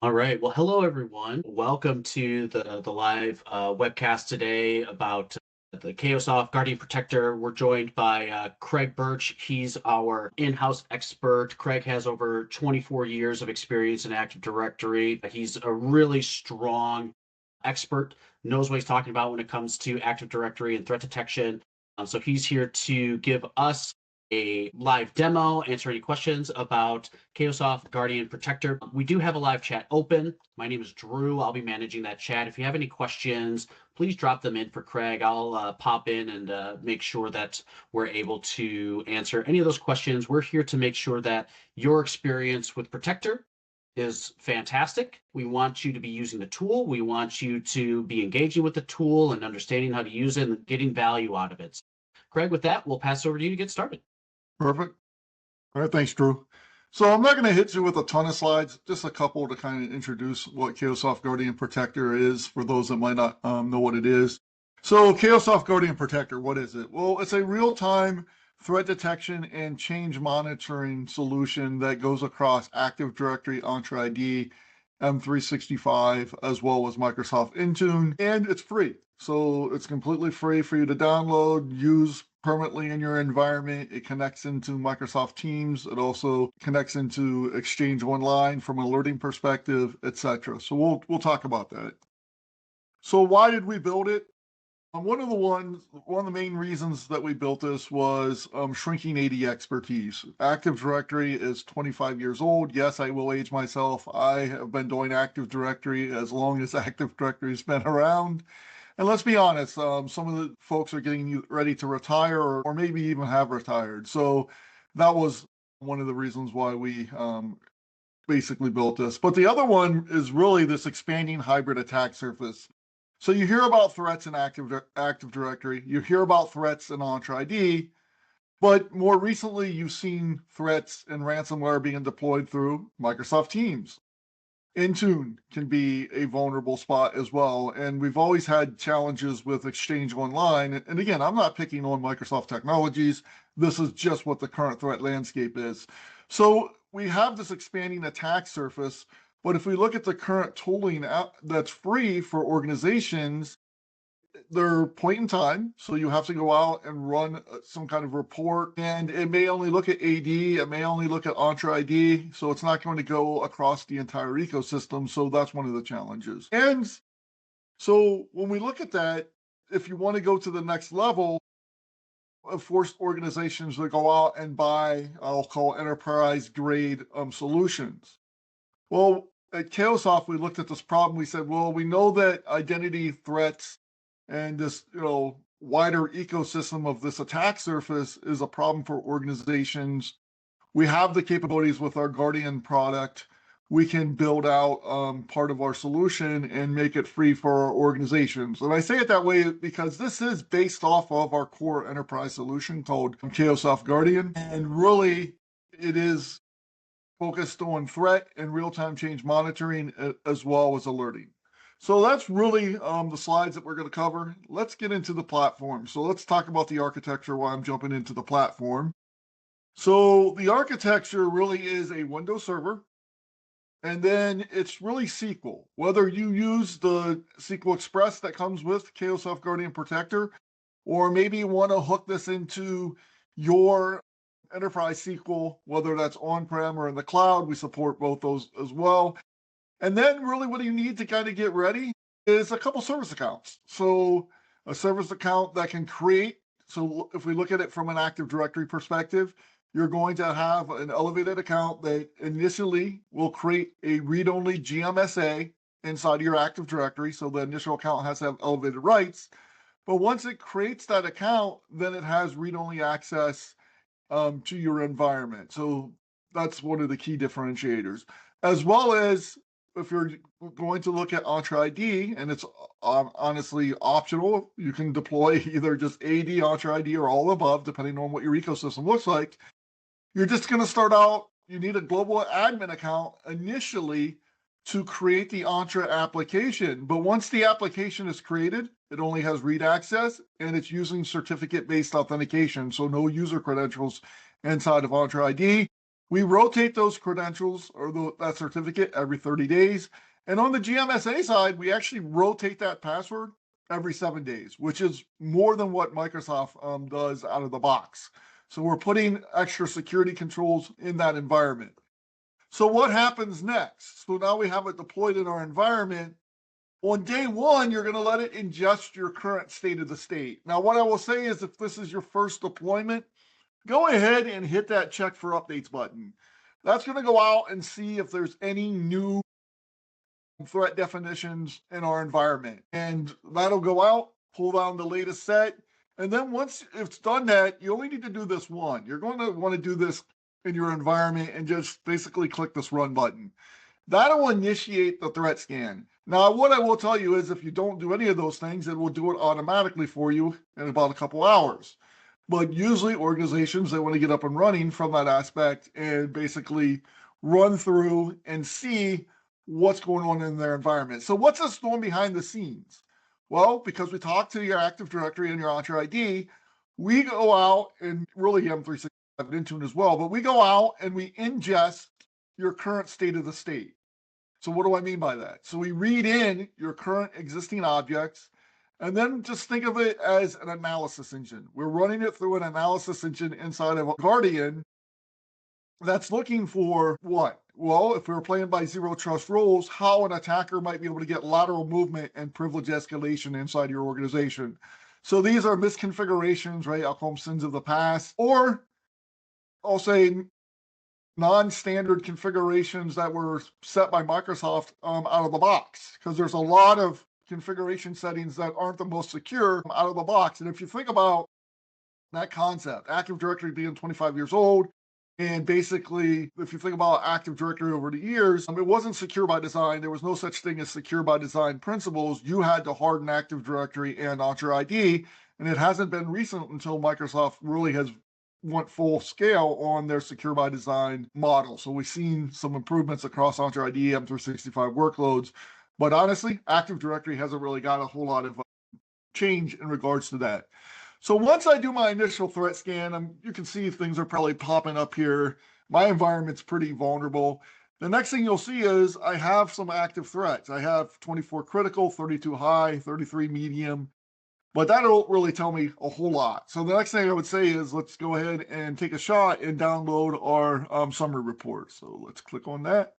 All right. Well, hello everyone. Welcome to the live webcast today about the Cayosoft Guardian Protector. We're joined by Craig Birch. He's our in-house expert. Craig has over 24 years of experience in Active Directory. He's a really strong expert, knows what he's talking about when it comes to Active Directory and threat detection. So he's here to give us a live demo, answer any questions about Cayosoft Guardian Protector. We do have a live chat open. My name is Drew. I'll be managing that chat. If you have any questions, please drop them in for Craig. I'll pop in and make sure that we're able to answer any of those questions. We're here to make sure that your experience with Protector is fantastic. We want you to be using the tool. We want you to be engaging with the tool and understanding how to use it and getting value out of it. Craig, with that, we'll pass over to you to get started. Perfect. All right, thanks, Drew. So I'm not going to hit you with a ton of slides, just a couple to kind of introduce what Cayosoft Guardian Protector is for those that might not know what it is. So Cayosoft Guardian Protector, what is it? Well, it's a real-time threat detection and change monitoring solution that goes across Active Directory, Entra ID, M365, as well as Microsoft Intune, and it's free. So it's completely free for you to download, use permanently in your environment. It connects into Microsoft Teams. It also connects into Exchange Online from an alerting perspective, etc. So we'll talk about that. So why did we build it? One of the main reasons that we built this was shrinking AD expertise. Active Directory is 25 years old. Yes, I will age myself. I have been doing Active Directory as long as Active Directory's been around. And let's be honest, some of the folks are getting ready to retire or maybe even have retired. So that was one of the reasons why we basically built this. But the other one is really this expanding hybrid attack surface. So you hear about threats in Active Directory, you hear about threats in Entra ID, but more recently you've seen threats and ransomware being deployed through Microsoft Teams. Intune can be a vulnerable spot as well. And we've always had challenges with Exchange Online. And again, I'm not picking on Microsoft technologies. This is just what the current threat landscape is. So we have this expanding attack surface. But if we look at the current tooling that's free for organizations, they're point in time. So you have to go out and run some kind of report, and it may only look at AD, it may only look at Entra ID. So it's not going to go across the entire ecosystem. So that's one of the challenges. And so when we look at that, if you want to go to the next level, of forced organizations to go out and buy, I'll call enterprise grade solutions. Well, at Cayosoft, we looked at this problem. We said, well, we know that identity threats and this, wider ecosystem of this attack surface is a problem for organizations. We have the capabilities with our Guardian product. We can build out part of our solution and make it free for our organizations. And I say it that way because this is based off of our core enterprise solution called Cayosoft Guardian. And really, it is focused on threat and real-time change monitoring as well as alerting. So that's really the slides that we're going to cover. Let's get into the platform. So let's talk about the architecture while I'm jumping into the platform. So the architecture really is a Windows server, and then it's really SQL. Whether you use the SQL Express that comes with Cayosoft Guardian Protector, or maybe you want to hook this into your enterprise SQL, whether that's on-prem or in the cloud, we support both those as well. And then really what you need to kind of get ready is a couple service accounts. So a service account that can create, so if we look at it from an Active Directory perspective, you're going to have an elevated account that initially will create a read-only GMSA inside of your Active Directory. So the initial account has to have elevated rights. But once it creates that account, then it has read-only access to your environment. So that's one of the key differentiators. As well as if you're going to look at Entra ID, and it's honestly optional, you can deploy either just AD, Entra ID, or all above, depending on what your ecosystem looks like. You're just going to start out, you need a global admin account initially to create the Entra application. But once the application is created, it only has read access and it's using certificate-based authentication. So no user credentials inside of Entra ID. We rotate those credentials or that certificate every 30 days. And on the GMSA side, we actually rotate that password every 7 days, which is more than what Microsoft does out of the box. So we're putting extra security controls in that environment. So what happens next? So now we have it deployed in our environment. On day one, you're going to let it ingest your current state of the state. Now, what I will say is if this is your first deployment, go ahead and hit that check for updates button. That's going to go out and see if there's any new threat definitions in our environment. And that'll go out, pull down the latest set. And then once it's done that, you only need to do this one. You're going to want to do this in your environment and just basically click this run button. That'll initiate the threat scan. Now, what I will tell you is if you don't do any of those things, it will do it automatically for you in about a couple hours. But usually organizations, they want to get up and running from that aspect and basically run through and see what's going on in their environment. So what's this doing behind the scenes? Well, because we talk to your Active Directory and your Entra ID, we go out and really M365 and Intune as well, but we go out and we ingest your current state of the state. So what do I mean by that? So we read in your current existing objects, and then just think of it as an analysis engine. We're running it through an analysis engine inside of a Guardian that's looking for what? Well, if we were playing by zero trust rules, how an attacker might be able to get lateral movement and privilege escalation inside your organization. So these are misconfigurations, right? I'll call them sins of the past, or I'll say non-standard configurations that were set by Microsoft out of the box, because there's a lot of configuration settings that aren't the most secure out of the box. And if you think about that concept, Active Directory being 25 years old, and basically, if you think about Active Directory over the years, it wasn't secure by design. There was no such thing as secure by design principles. You had to harden Active Directory and Entra ID, and it hasn't been recent until Microsoft really has went full scale on their secure by design model. So we've seen some improvements across Entra ID, M365 workloads, but honestly, Active Directory hasn't really got a whole lot of change in regards to that. So once I do my initial threat scan, you can see things are probably popping up here. My environment's pretty vulnerable. The next thing you'll see is I have some active threats. I have 24 critical, 32 high, 33 medium, but that don't really tell me a whole lot. So the next thing I would say is let's go ahead and take a shot and download our summary report. So let's click on that.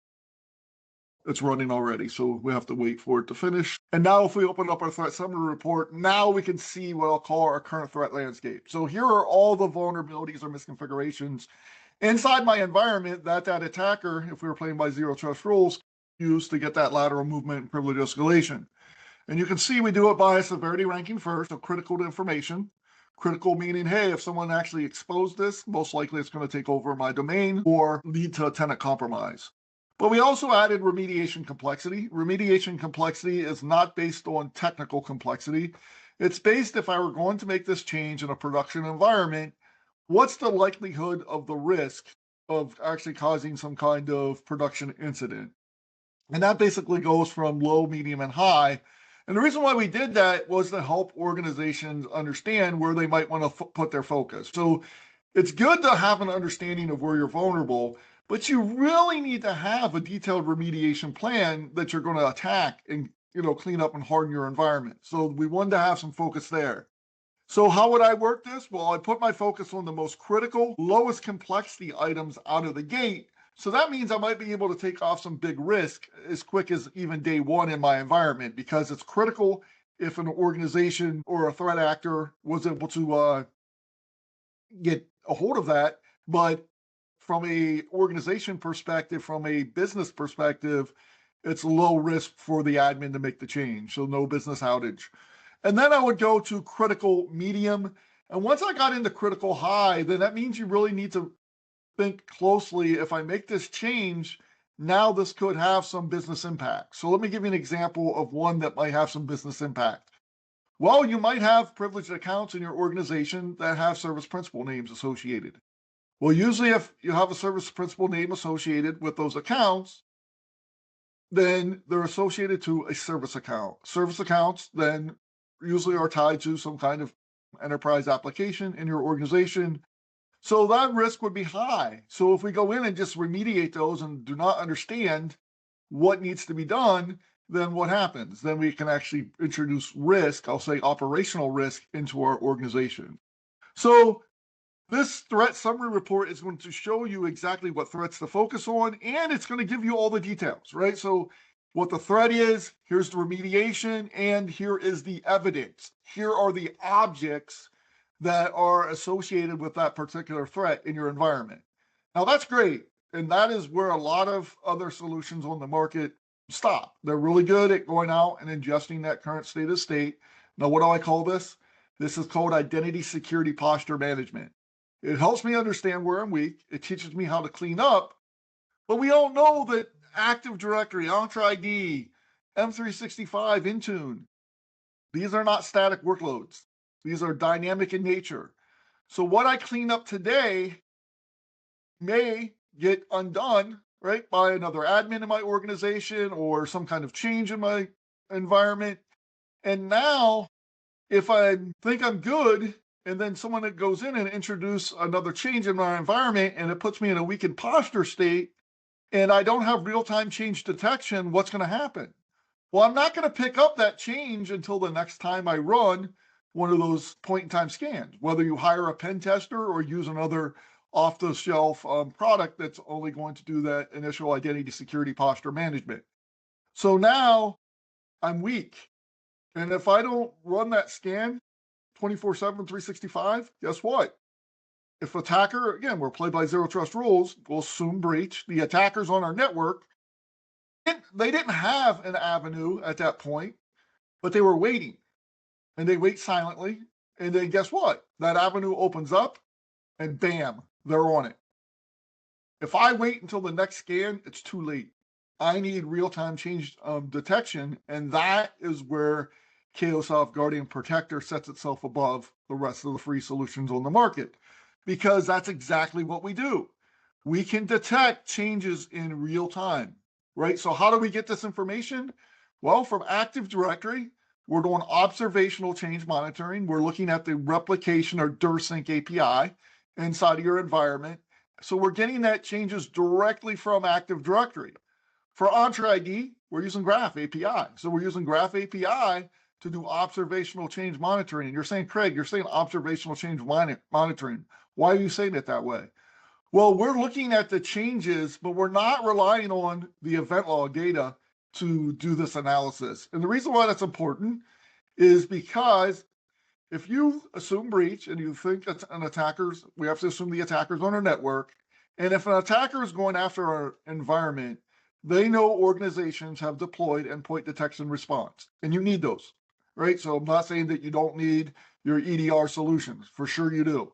It's running already, so we have to wait for it to finish. And now if we open up our threat summary report, now we can see what I'll call our current threat landscape. So here are all the vulnerabilities or misconfigurations inside my environment that attacker, if we were playing by zero trust rules, used to get that lateral movement and privilege escalation. And you can see we do it by severity ranking first, so critical to information. Critical meaning, hey, if someone actually exposed this, most likely it's going to take over my domain or lead to a tenant compromise. But we also added remediation complexity. Remediation complexity is not based on technical complexity. It's based if I were going to make this change in a production environment, what's the likelihood of the risk of actually causing some kind of production incident? And that basically goes from low, medium, and high. And the reason why we did that was to help organizations understand where they might want to put their focus. So it's good to have an understanding of where you're vulnerable, but you really need to have a detailed remediation plan that you're going to attack and clean up and harden your environment. So we wanted to have some focus there. So how would I work this? Well, I put my focus on the most critical, lowest complexity items out of the gate. So that means I might be able to take off some big risk as quick as even day one in my environment, because it's critical if an organization or a threat actor was able to get a hold of that. But from a organization perspective, from a business perspective, it's low risk for the admin to make the change. So no business outage. And then I would go to critical medium. And once I got into critical high, then that means you really need to think closely. If I make this change, now this could have some business impact. So let me give you an example of one that might have some business impact. Well, you might have privileged accounts in your organization that have service principal names associated. Well, usually if you have a service principal name associated with those accounts, then they're associated to a service account. Service accounts then usually are tied to some kind of enterprise application in your organization. So that risk would be high. So if we go in and just remediate those and do not understand what needs to be done, then what happens? Then we can actually introduce risk, I'll say operational risk, into our organization. So this threat summary report is going to show you exactly what threats to focus on, and it's going to give you all the details, right? So what the threat is, here's the remediation, and here is the evidence. Here are the objects that are associated with that particular threat in your environment. Now that's great. And that is where a lot of other solutions on the market stop. They're really good at going out and ingesting that current state of state. Now, what do I call this? This is called identity security posture management. It helps me understand where I'm weak. It teaches me how to clean up. But we all know that Active Directory, Entra ID, M365, Intune, these are not static workloads. These are dynamic in nature. So what I clean up today may get undone, right, by another admin in my organization or some kind of change in my environment. And now, if I think I'm good, and then someone that goes in and introduce another change in my environment and it puts me in a weakened posture state, and I don't have real-time change detection, what's going to happen? Well, I'm not going to pick up that change until the next time I run one of those point-in-time scans, whether you hire a pen tester or use another off-the-shelf product that's only going to do that initial identity security posture management. So now I'm weak. And if I don't run that scan 24/7, 365, guess what? If attacker, again, we're played by zero trust rules, will assume breach. The attackers on our network, they didn't have an avenue at that point, but they were waiting. And they wait silently. And then guess what? That avenue opens up and bam, they're on it. If I wait until the next scan, it's too late. I need real-time change detection, and that is where Cayosoft Guardian Protector sets itself above the rest of the free solutions on the market, because that's exactly what we do. We can detect changes in real time, right? So how do we get this information? Well, from Active Directory, we're doing observational change monitoring. We're looking at the replication or DirSync API inside of your environment. So we're getting that changes directly from Active Directory. For Entra ID, we're using Graph API. So we're using Graph API to do observational change monitoring. And you're saying, Craig, you're saying observational change monitoring. Why are you saying it that way? Well, we're looking at the changes, but we're not relying on the event log data to do this analysis. And the reason why that's important is because if you assume breach and you think it's an attacker's, we have to assume the attacker's on our network. And if an attacker is going after our environment, they know organizations have deployed endpoint detection response, and you need those, right? So I'm not saying that you don't need your EDR solutions. For sure you do.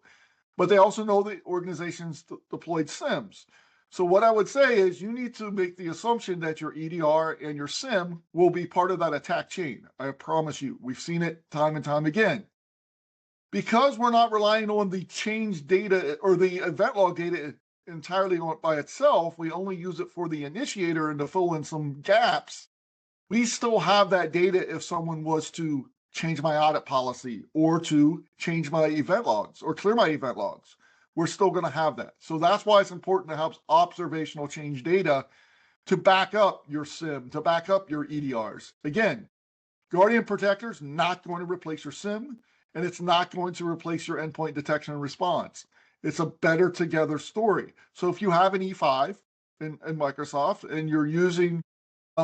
But they also know that organizations deployed SIMs. So what I would say is you need to make the assumption that your EDR and your SIM will be part of that attack chain. I promise you, we've seen it time and time again. Because we're not relying on the change data or the event log data entirely by itself, we only use it for the initiator and to fill in some gaps. We still have that data if someone was to change my audit policy or to change my event logs or clear my event logs. We're still going to have that. So that's why it's important to have observational change data to back up your SIM, to back up your EDRs. Again, Guardian Protector is not going to replace your SIM, and it's not going to replace your endpoint detection and response. It's a better together story. So if you have an E5 in Microsoft and you're using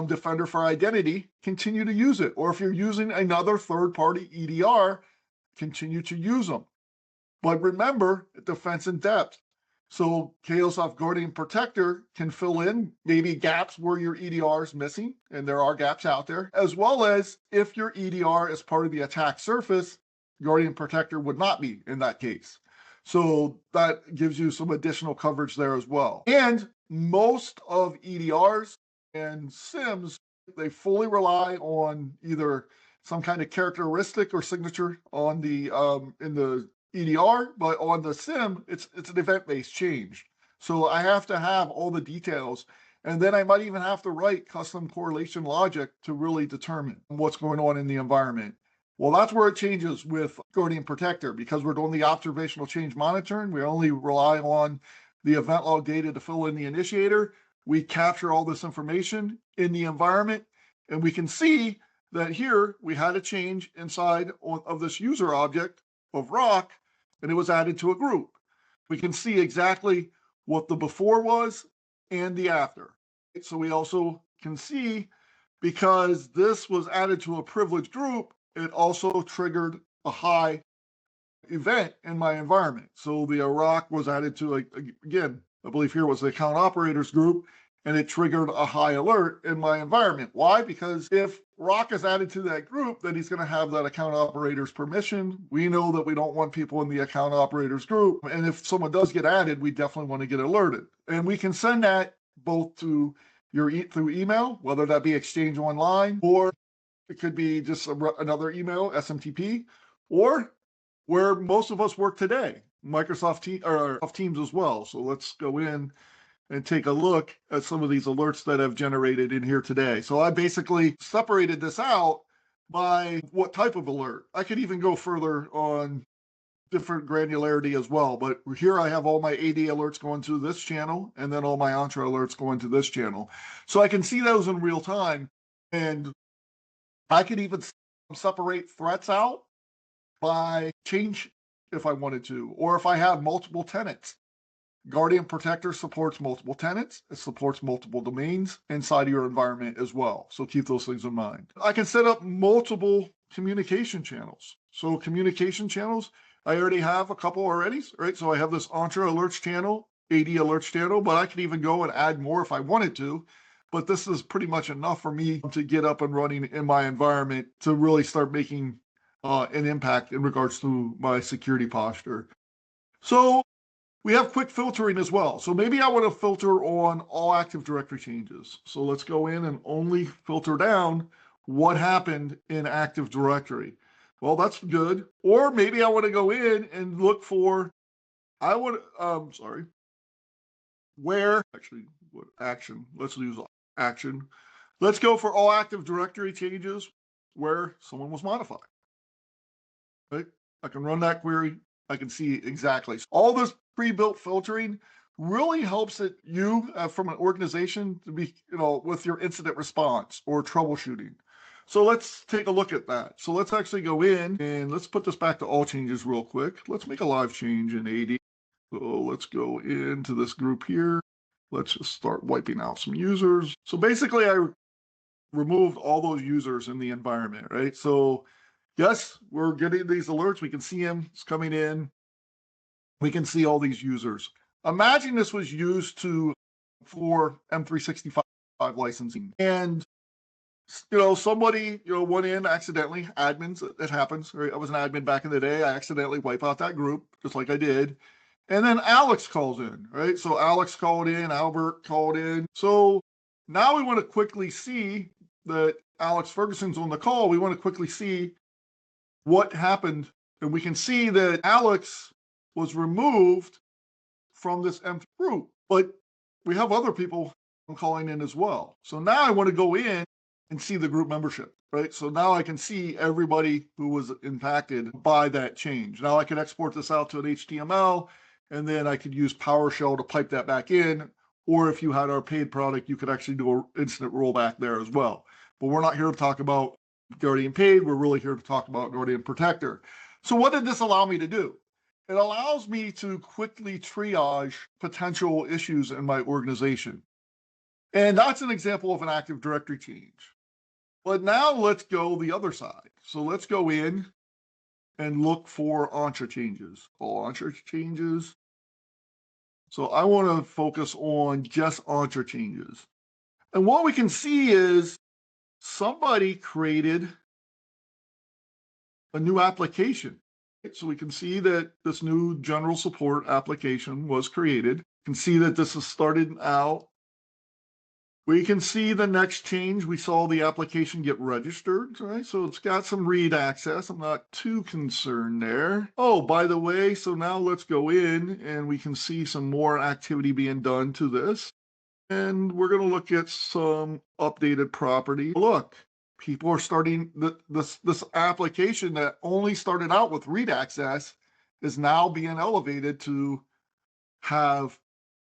Defender for Identity, continue to use it. Or if you're using another third-party EDR, continue to use them. But remember, defense in depth. So Cayosoft Guardian Protector can fill in maybe gaps where your EDR is missing, and there are gaps out there, as well as if your EDR is part of the attack surface, Guardian Protector would not be in that case. So that gives you some additional coverage there as well. And most of EDRs and SIMs, they fully rely on either some kind of characteristic or signature on the in the EDR, but on the SIM, it's an event-based change. So I have to have all the details, and then I might even have to write custom correlation logic to really determine what's going on in the environment. Well, that's where it changes with Guardian Protector because we're doing the observational change monitoring. We only rely on the event log data to fill in the initiator. We capture all this information in the environment, and we can see that here we had a change inside of this user object of rock, and it was added to a group. We can see exactly what the before was and the after. So we also can see because this was added to a privileged group, it also triggered a high event in my environment. So the Iraq was added to, like, again, I believe here was the account operators group, and it triggered a high alert in my environment. Why? Because if Rock is added to that group, then he's going to have that account operator's permission. We know that we don't want people in the account operators group. And if someone does get added, we definitely want to get alerted. And we can send that both to through email, whether that be Exchange Online, or it could be just another email, SMTP, or where most of us work today, Microsoft Teams as well. So let's go in and take a look at some of these alerts that I've generated in here today. So I basically separated this out by what type of alert. I could even go further on different granularity as well, but here I have all my AD alerts going to this channel and then all my Entra alerts going to this channel. So I can see those in real time, and I could even separate threats out by change if I wanted to, or if I have multiple tenants. Guardian Protector supports multiple tenants. It supports multiple domains inside of your environment as well. So keep those things in mind. I can set up multiple communication channels. So communication channels, I already have a couple already, right? So I have this Entra alerts channel, AD alerts channel, but I could even go and add more if I wanted to. But this is pretty much enough for me to get up and running in my environment to really start making an impact in regards to my security posture. So we have quick filtering as well. So maybe I want to filter on all Active Directory changes. So let's go in and only filter down what happened in Active Directory. Well, that's good. Or maybe I want to go in and look for, what action? Let's use action. Let's go for all Active Directory changes where someone was modified. Right? I can run that query. I can see exactly. All this pre-built filtering really helps you from an organization to be, with your incident response or troubleshooting. So let's take a look at that. So let's actually go in and let's put this back to all changes real quick. Let's make a live change in AD. So let's go into this group here. Let's just start wiping out some users. So basically I removed all those users in the environment, right? So yes, we're getting these alerts. We can see them. It's coming in. We can see all these users. Imagine this was used for M365 licensing. And, somebody, went in accidentally, admins, it happens, right? I was an admin back in the day. I accidentally wipe out that group, just like I did. And then Alex calls in, right? So Alex called in, Albert called in. So now we want to quickly see that Alex Ferguson's on the call. We want to quickly see what happened. And we can see that Alex was removed from this empty group, but we have other people calling in as well. So now I want to go in and see the group membership, right? So now I can see everybody who was impacted by that change. Now I can export this out to an HTML, and then I could use PowerShell to pipe that back in. Or if you had our paid product, you could actually do an incident rollback there as well. But we're not here to talk about Guardian Paid. We're really here to talk about Guardian Protector. So what did this allow me to do? It allows me to quickly triage potential issues in my organization. And that's an example of an Active Directory change. But now let's go the other side. So let's go in and look for Entra changes. All Entra changes. So I want to focus on just Entra changes. And what we can see is somebody created a new application. So we can see that this new general support application was created. You can see that this is started out. We can see the next change. We saw the application get registered, right? So it's got some read access. I'm not too concerned there. Oh, by the way, so now let's go in and we can see some more activity being done to this. And we're going to look at some updated property. Look, people are starting this application that only started out with read access is now being elevated to have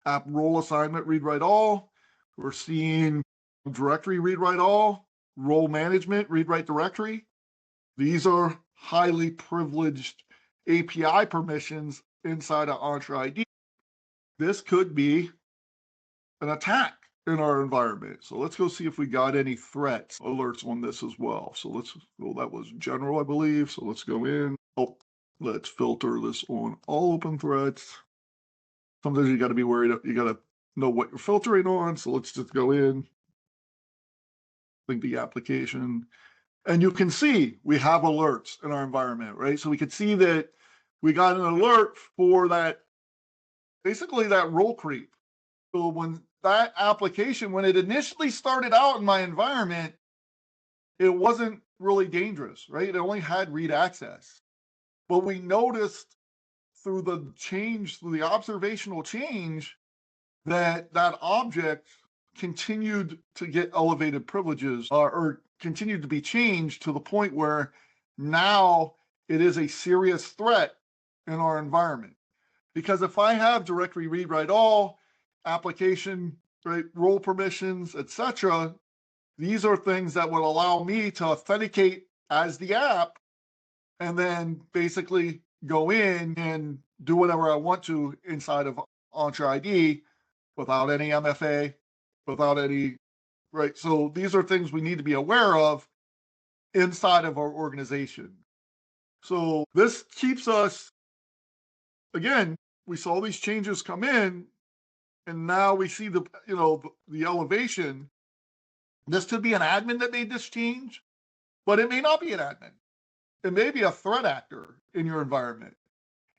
app role assignment read write all. We're seeing directory read write all, role management read write directory. These are highly privileged API permissions inside of Entra ID. This could be an attack in our environment. So let's go see if we got any threats alerts on this as well. So that was general, I believe. So let's go in. Oh, let's filter this on all open threats. Sometimes you got to be worried. You got to know what you're filtering on. So let's just go in. Link the application. And you can see we have alerts in our environment, right? So we could see that we got an alert for that, basically that role creep. So when that application, when it initially started out in my environment, it wasn't really dangerous, right? It only had read access. But we noticed through the observational change, that object continued to get elevated privileges or continued to be changed to the point where now it is a serious threat in our environment. Because if I have directory read write all, application, right, role permissions, etc., these are things that would allow me to authenticate as the app and then basically go in and do whatever I want to inside of Entra ID without any MFA, without any, right? So these are things we need to be aware of inside of our organization. So this keeps us, again, we saw these changes come in, and now we see the elevation. This could be an admin that made this change, but it may not be an admin. It may be a threat actor in your environment.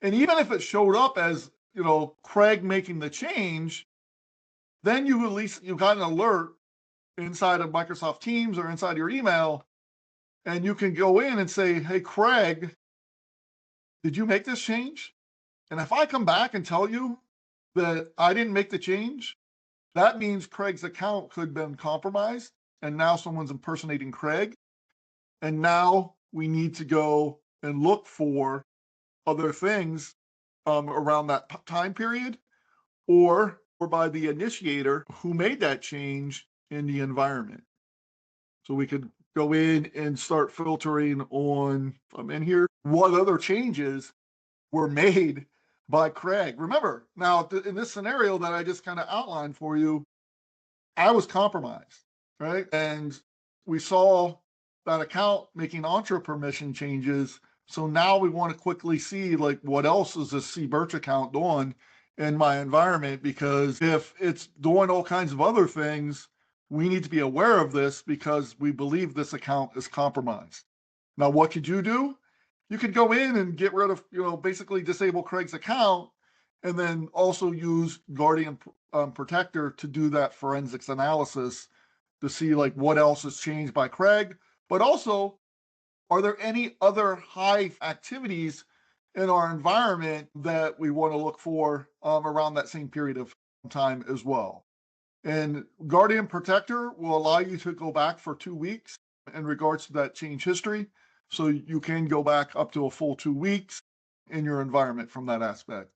And even if it showed up as, Craig making the change, then you got an alert inside of Microsoft Teams or inside your email, and you can go in and say, hey, Craig, did you make this change? And if I come back and tell you that I didn't make the change, that means Craig's account could have been compromised, and now someone's impersonating Craig. And now we need to go and look for other things around that time period, or by the initiator who made that change in the environment. So we could go in and start filtering on, I'm in here, what other changes were made by Craig. Remember, now in this scenario that I just kind of outlined for you, I was compromised, right? And we saw that account making Entra permission changes. So now we want to quickly see, like, what else is this C Birch account doing in my environment? Because if it's doing all kinds of other things, we need to be aware of this because we believe this account is compromised. Now, what could you do? You could go in and get rid of, basically disable Craig's account, and then also use Guardian Protector to do that forensics analysis to see, like, what else has changed by Craig. But also, are there any other high activities in our environment that we want to look for around that same period of time as well? And Guardian Protector will allow you to go back for 2 weeks in regards to that change history. So you can go back up to a full 2 weeks in your environment from that aspect.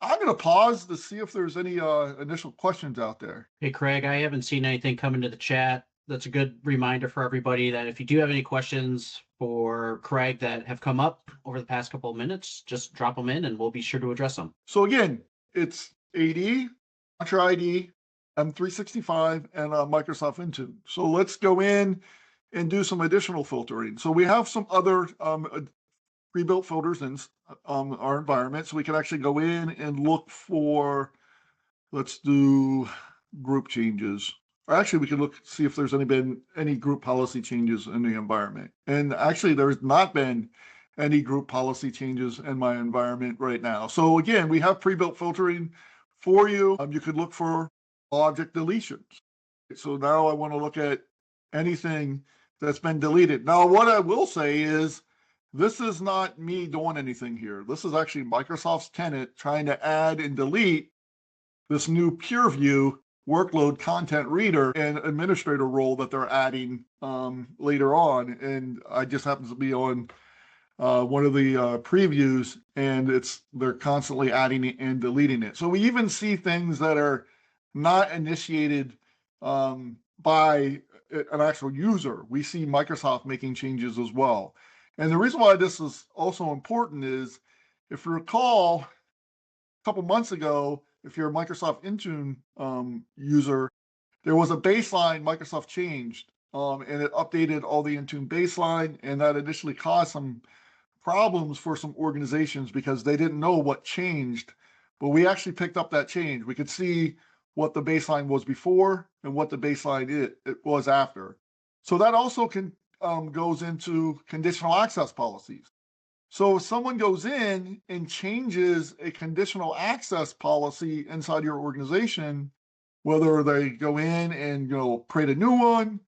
I'm going to pause to see if there's any initial questions out there. Hey, Craig, I haven't seen anything come into the chat. That's a good reminder for everybody that if you do have any questions for Craig that have come up over the past couple of minutes, just drop them in and we'll be sure to address them. So again, it's AD, Entra ID, M365, and Microsoft Intune. So let's go in and do some additional filtering. So we have some other pre-built filters in our environment. So we can actually go in and look for, let's do group changes. Or actually, we can see if there's been any group policy changes in the environment. And actually, there's not been any group policy changes in my environment right now. So again, we have pre-built filtering for you. You could look for object deletions. So now I want to look at anything that's been deleted. Now, what I will say is, this is not me doing anything here. This is actually Microsoft's tenant trying to add and delete this new peer view workload content reader and administrator role that they're adding later on. And I just happens to be on one of the previews, and they're constantly adding it and deleting it. So we even see things that are not initiated by an actual user. We see Microsoft making changes as well. And the reason why this is also important is, if you recall, a couple months ago, if you're a Microsoft Intune user, there was a baseline Microsoft changed, and it updated all the Intune baseline, and that initially caused some problems for some organizations because they didn't know what changed. But we actually picked up that change. We could see what the baseline was before and what the baseline it was after. So that also goes into conditional access policies. So if someone goes in and changes a conditional access policy inside your organization, whether they go in and create a new one,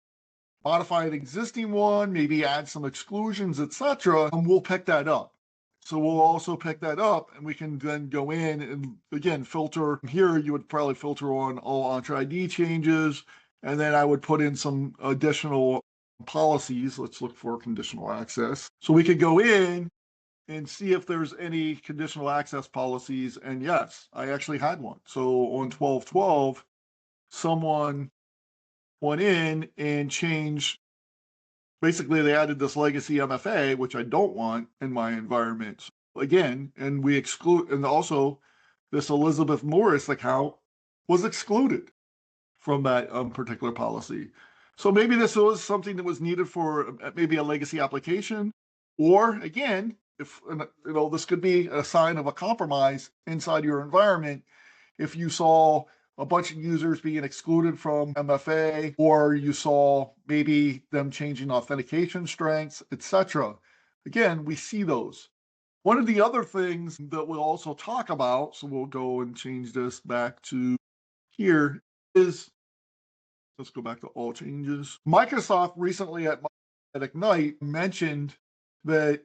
modify an existing one, maybe add some exclusions, etc., we'll pick that up. So we'll also pick that up, and we can then go in and, again, filter. Here you would probably filter on all Entra ID changes, and then I would put in some additional policies. Let's look for conditional access. So we could go in and see if there's any conditional access policies, and yes, I actually had one. So on 12/12, someone went in and changed. Basically, they added this legacy MFA, which I don't want in my environment. Again, and we exclude, and also this Elizabeth Morris account was excluded from that particular policy. So maybe this was something that was needed for maybe a legacy application, or again, if this could be a sign of a compromise inside your environment. If you saw a bunch of users being excluded from MFA, or you saw maybe them changing authentication strengths, etc. Again, we see those. One of the other things that we'll also talk about, so we'll go and change this back to here, is, let's go back to all changes. Microsoft recently at Ignite mentioned that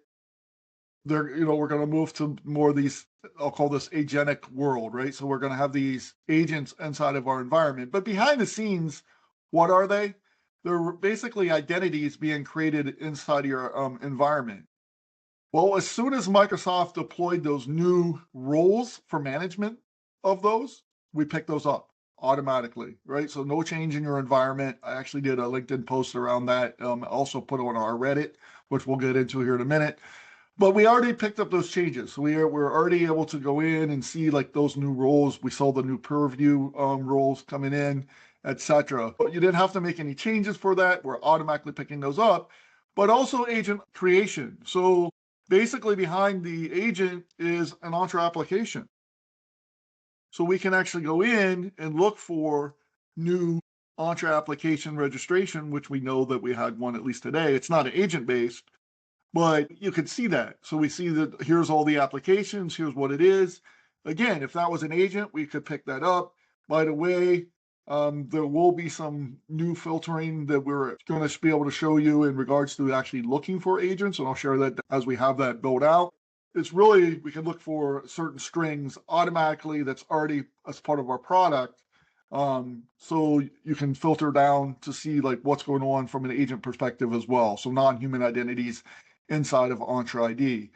we're going to move to more of these, I'll call this agentic world, right? So we're going to have these agents inside of our environment. But behind the scenes, what are they? They're basically identities being created inside your environment. Well, as soon as Microsoft deployed those new roles for management of those, we picked those up automatically, right? So no change in your environment. I actually did a LinkedIn post around that. Also put on our Reddit, which we'll get into here in a minute. But we already picked up those changes. So we're already able to go in and see like those new roles. We saw the new purview roles coming in, etc. But you didn't have to make any changes for that. We're automatically picking those up. But also agent creation. So basically behind the agent is an Entra application. So we can actually go in and look for new Entra application registration, which we know that we had one at least today. It's not an agent-based, but you could see that. So we see that here's all the applications, here's what it is. Again, if that was an agent, we could pick that up. By the way, there will be some new filtering that we're going to be able to show you in regards to actually looking for agents, and I'll share that as we have that built out. It's really, we can look for certain strings automatically that's already as part of our product. So you can filter down to see like what's going on from an agent perspective as well. So non-human identities inside of Entra ID.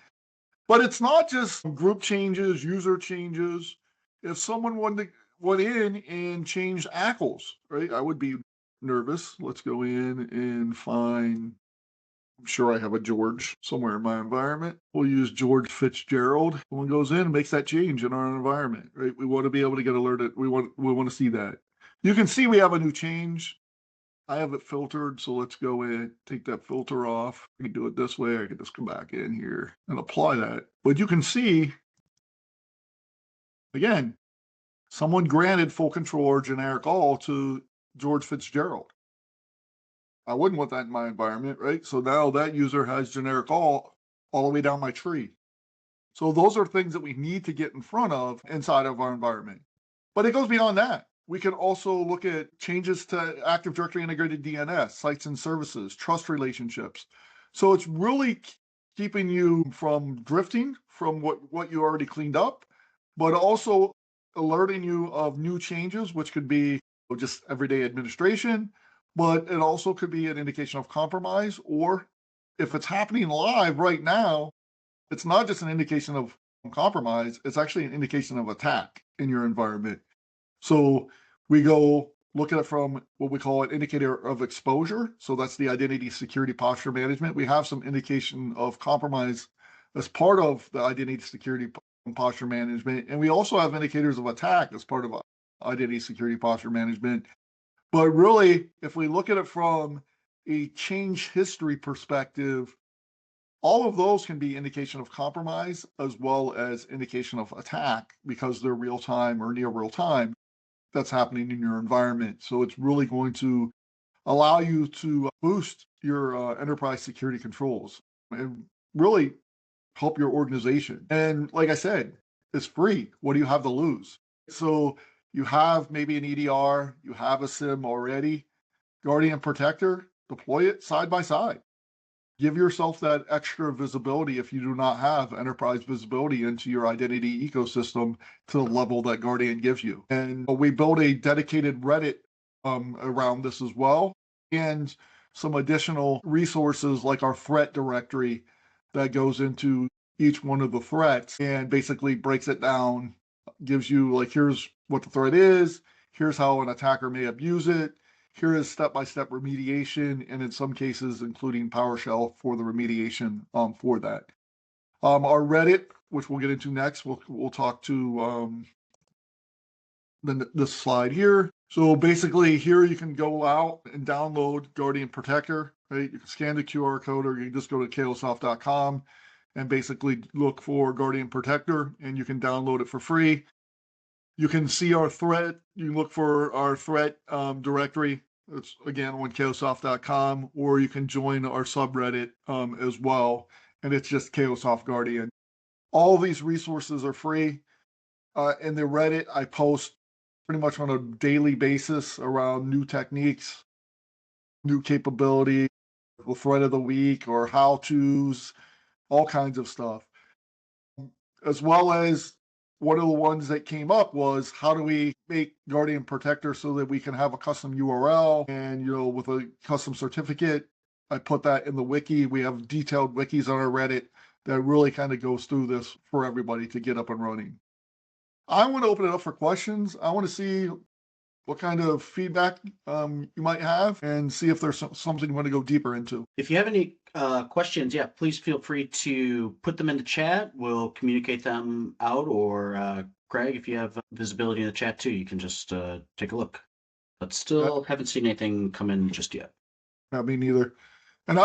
But it's not just group changes, user changes. If someone went in and changed ACLs, right, I would be nervous. Let's go in and find, I'm sure I have a George somewhere in my environment. We'll use George Fitzgerald. Someone goes in and makes that change in our environment, right? We want to be able to get alerted. We want to see that. You can see we have a new change. I have it filtered, so let's go in, take that filter off. We can do it this way. I can just come back in here and apply that. But you can see, again, someone granted full control or generic all to George Fitzgerald. I wouldn't want that in my environment, right? So now that user has generic all the way down my tree. So those are things that we need to get in front of inside of our environment. But it goes beyond that. We can also look at changes to Active Directory integrated DNS, sites and services, trust relationships. So it's really keeping you from drifting from what you already cleaned up, but also alerting you of new changes, which could be just everyday administration, but it also could be an indication of compromise, or if it's happening live right now, it's not just an indication of compromise, it's actually an indication of attack in your environment. So we go look at it from what we call an indicator of exposure. So that's the identity security posture management. We have some indication of compromise as part of the identity security posture management. And we also have indicators of attack as part of identity security posture management. But really, if we look at it from a change history perspective, all of those can be indication of compromise as well as indication of attack because they're real time or near real time that's happening in your environment. So it's really going to allow you to boost your enterprise security controls and really help your organization. And like I said, it's free. What do you have to lose? So you have maybe an EDR, you have a SIM already, Guardian Protector, deploy it side by side. Give yourself that extra visibility if you do not have enterprise visibility into your identity ecosystem to the level that Guardian gives you. And we built a dedicated Reddit around this as well, and some additional resources like our threat directory that goes into each one of the threats and basically breaks it down, gives you like, here's what the threat is, here's how an attacker may abuse it, here is step-by-step remediation, and in some cases, including PowerShell for the remediation for that. Our Reddit, which we'll get into next, we'll talk to this slide here. So basically here you can go out and download Guardian Protector, right? You can scan the QR code or you can just go to cayosoft.com and basically look for Guardian Protector and you can download it for free. You can see our threat. You can look for our threat directory. It's again on cayosoft.com, or you can join our subreddit as well. And it's just Cayosoft Guardian. All these resources are free. In the Reddit, I post pretty much on a daily basis around new techniques, new capability, the threat of the week, or how-tos, all kinds of stuff. As well as one of the ones that came up was how do we make Guardian Protector so that we can have a custom URL and, with a custom certificate. I put that in the wiki. We have detailed wikis on our Reddit that really kind of goes through this for everybody to get up and running. I want to open it up for questions. I want to see what kind of feedback you might have and see if there's something you want to go deeper into. If you have any questions, yeah, please feel free to put them in the chat. We'll communicate them out, or Greg, if you have visibility in the chat too, you can just take a look. But still haven't seen anything come in just yet. Not me neither. And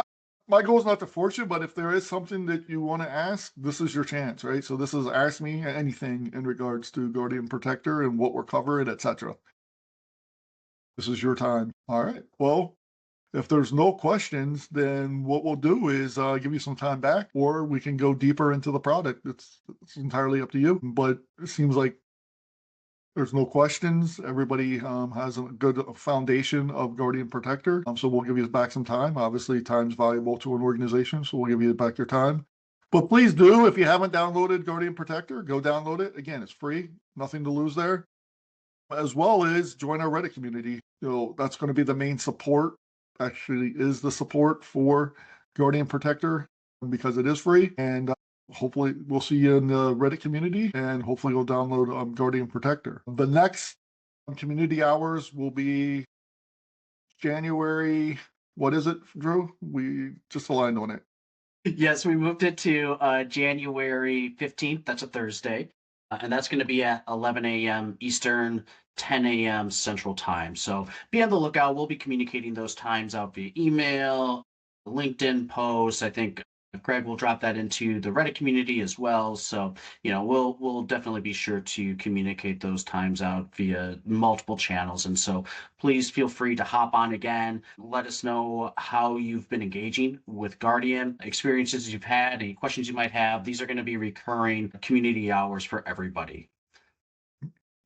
my goal is not to force you, but if there is something that you want to ask, this is your chance, right? So this is ask me anything in regards to Guardian Protector and what we're covering, etc. This is your time. All right. Well, if there's no questions, then what we'll do is give you some time back, or we can go deeper into the product. It's entirely up to you. But it seems like there's no questions. Everybody has a good foundation of Guardian Protector. So we'll give you back some time. Obviously, time's valuable to an organization, so we'll give you back your time. But please do, if you haven't downloaded Guardian Protector, go download it. Again, it's free. Nothing to lose there. As well as join our Reddit community. That's going to be the main support. Actually is the support for Guardian Protector because it is free. And hopefully we'll see you in the Reddit community and hopefully you'll download Guardian Protector. The next community hours will be January. What is it, Drew? We just aligned on it. Yes, we moved it to January 15th. That's a Thursday. And that's going to be at 11 a.m. Eastern, 10 a.m. Central Time. So be on the lookout. We'll be communicating those times out via email, LinkedIn posts. I think Greg will drop that into the Reddit community as well. So, we'll definitely be sure to communicate those times out via multiple channels. And so please feel free to hop on again. Let us know how you've been engaging with Guardian, experiences you've had, any questions you might have. These are going to be recurring community hours for everybody.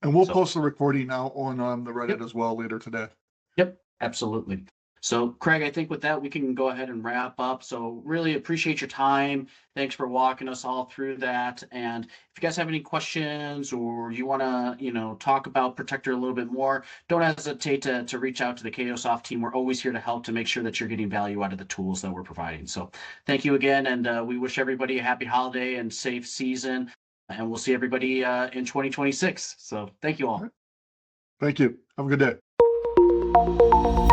And we'll post the recording now on the Reddit as well later today. Yep, absolutely. So, Craig, I think with that, we can go ahead and wrap up. So, really appreciate your time. Thanks for walking us all through that. And if you guys have any questions or you want to, talk about Protector a little bit more, don't hesitate to reach out to the Cayosoft team. We're always here to help to make sure that you're getting value out of the tools that we're providing. So, thank you again. And we wish everybody a happy holiday and safe season. And we'll see everybody in 2026. So, thank you all. Thank you. Have a good day.